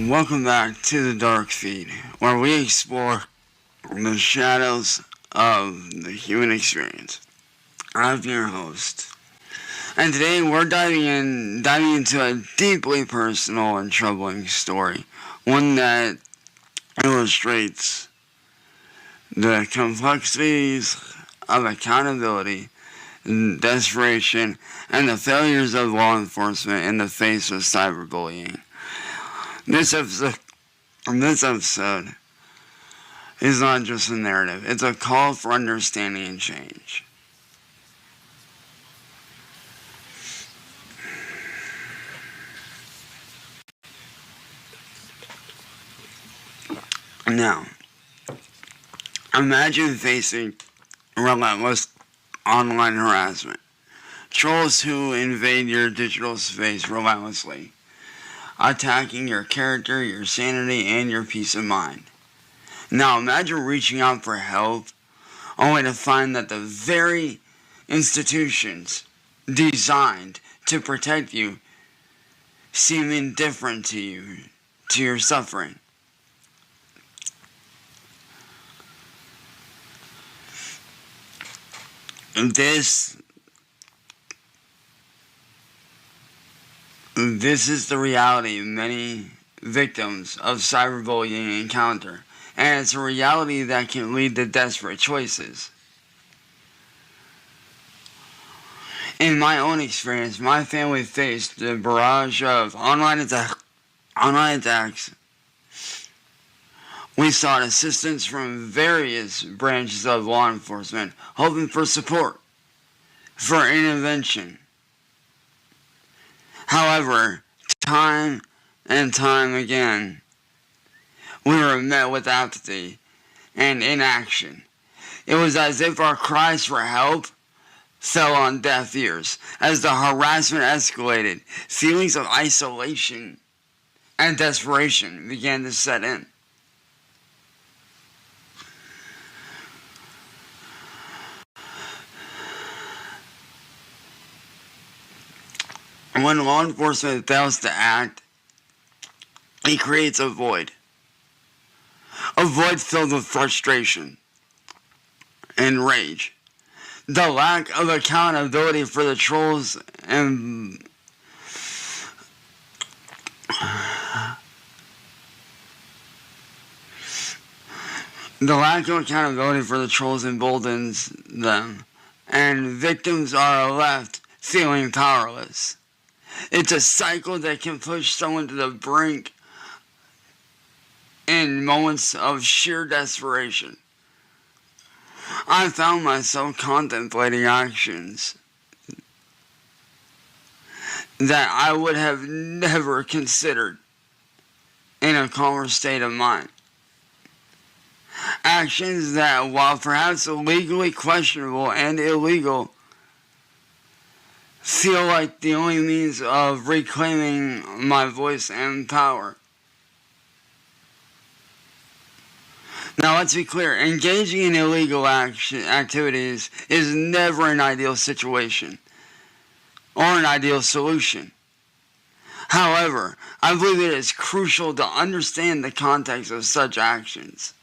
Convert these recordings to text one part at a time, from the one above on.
Welcome back to the Dark Feed, where we explore the shadows of the human experience. I'm your host, and today we're diving into a deeply personal and troubling story, one that illustrates the complexities of accountability, desperation, and the failures of law enforcement in the face of cyberbullying. This episode is not just a narrative, it's a call for understanding and change. Now, imagine facing relentless online harassment. Trolls who invade your digital space relentlessly, attacking your character, your sanity, and your peace of mind. Now imagine reaching out for help, only to find that the very institutions designed to protect you seem indifferent to you, to your suffering. This is the reality many victims of cyberbullying encounter, and it's a reality that can lead to desperate choices. In my own experience, my family faced a barrage of online attacks. We sought assistance from various branches of law enforcement, hoping for support, for intervention. However, time and time again, we were met with apathy and inaction. It was as if our cries for help fell on deaf ears. As the harassment escalated, feelings of isolation and desperation began to set in. When law enforcement fails to act, it creates a void. A void filled with frustration and rage. The lack of accountability for the trolls and emboldens them, and victims are left feeling powerless. It's a cycle that can push someone to the brink in moments of sheer desperation. I found myself contemplating actions that I would have never considered in a calmer state of mind. Actions that, while perhaps legally questionable and illegal, feel like the only means of reclaiming my voice and power. Now let's be clear, engaging in illegal activities is never an ideal situation or an ideal solution. However, I believe it is crucial to understand the context of such actions.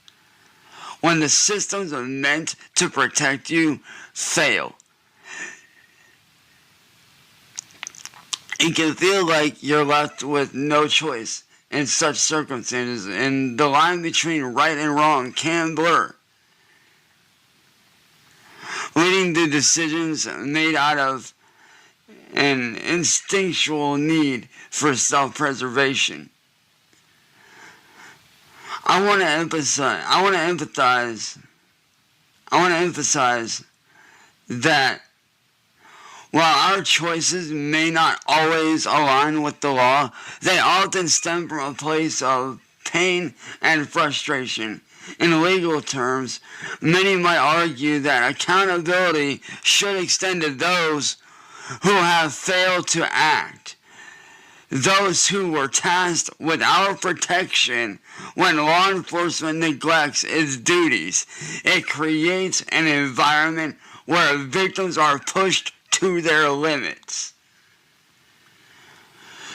When the systems meant to protect you fail, it can feel like you're left with no choice in such circumstances, and the line between right and wrong can blur, leading to decisions made out of an instinctual need for self-preservation. I want to emphasize that while our choices may not always align with the law, they often stem from a place of pain and frustration. In legal terms, many might argue that accountability should extend to those who have failed to act, those who were tasked with our protection. When law enforcement neglects its duties, it creates an environment where victims are pushed to their limits.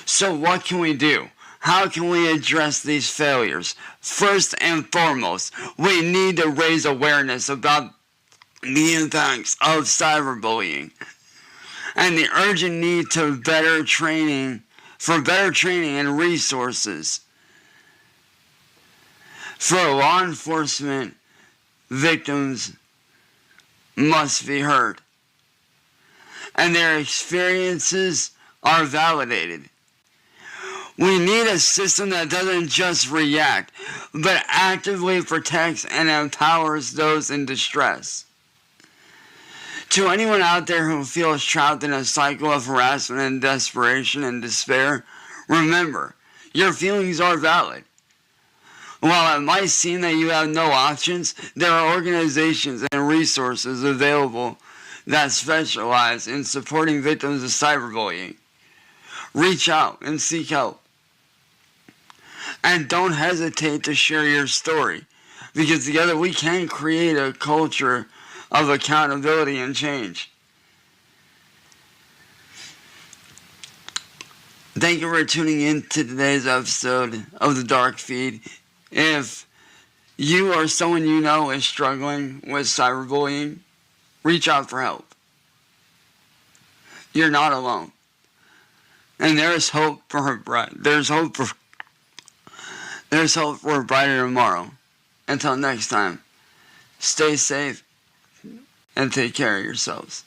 So what can we do? How can we address these failures? First and foremost, we need to raise awareness about the impacts of cyberbullying and the urgent need for better training and resources for law enforcement. Victims must be heard, and their experiences are validated. We need a system that doesn't just react, but actively protects and empowers those in distress. To anyone out there who feels trapped in a cycle of harassment and desperation and despair, remember, your feelings are valid. While it might seem that you have no options, there are organizations and resources available that specialize in supporting victims of cyberbullying. Reach out and seek help. And don't hesitate to share your story, because together we can create a culture of accountability and change. Thank you for tuning in to today's episode of The Dark Feed. If you or someone you know is struggling with cyberbullying, reach out for help. You're not alone. And there's hope for a brighter tomorrow. Until next time, stay safe and take care of yourselves.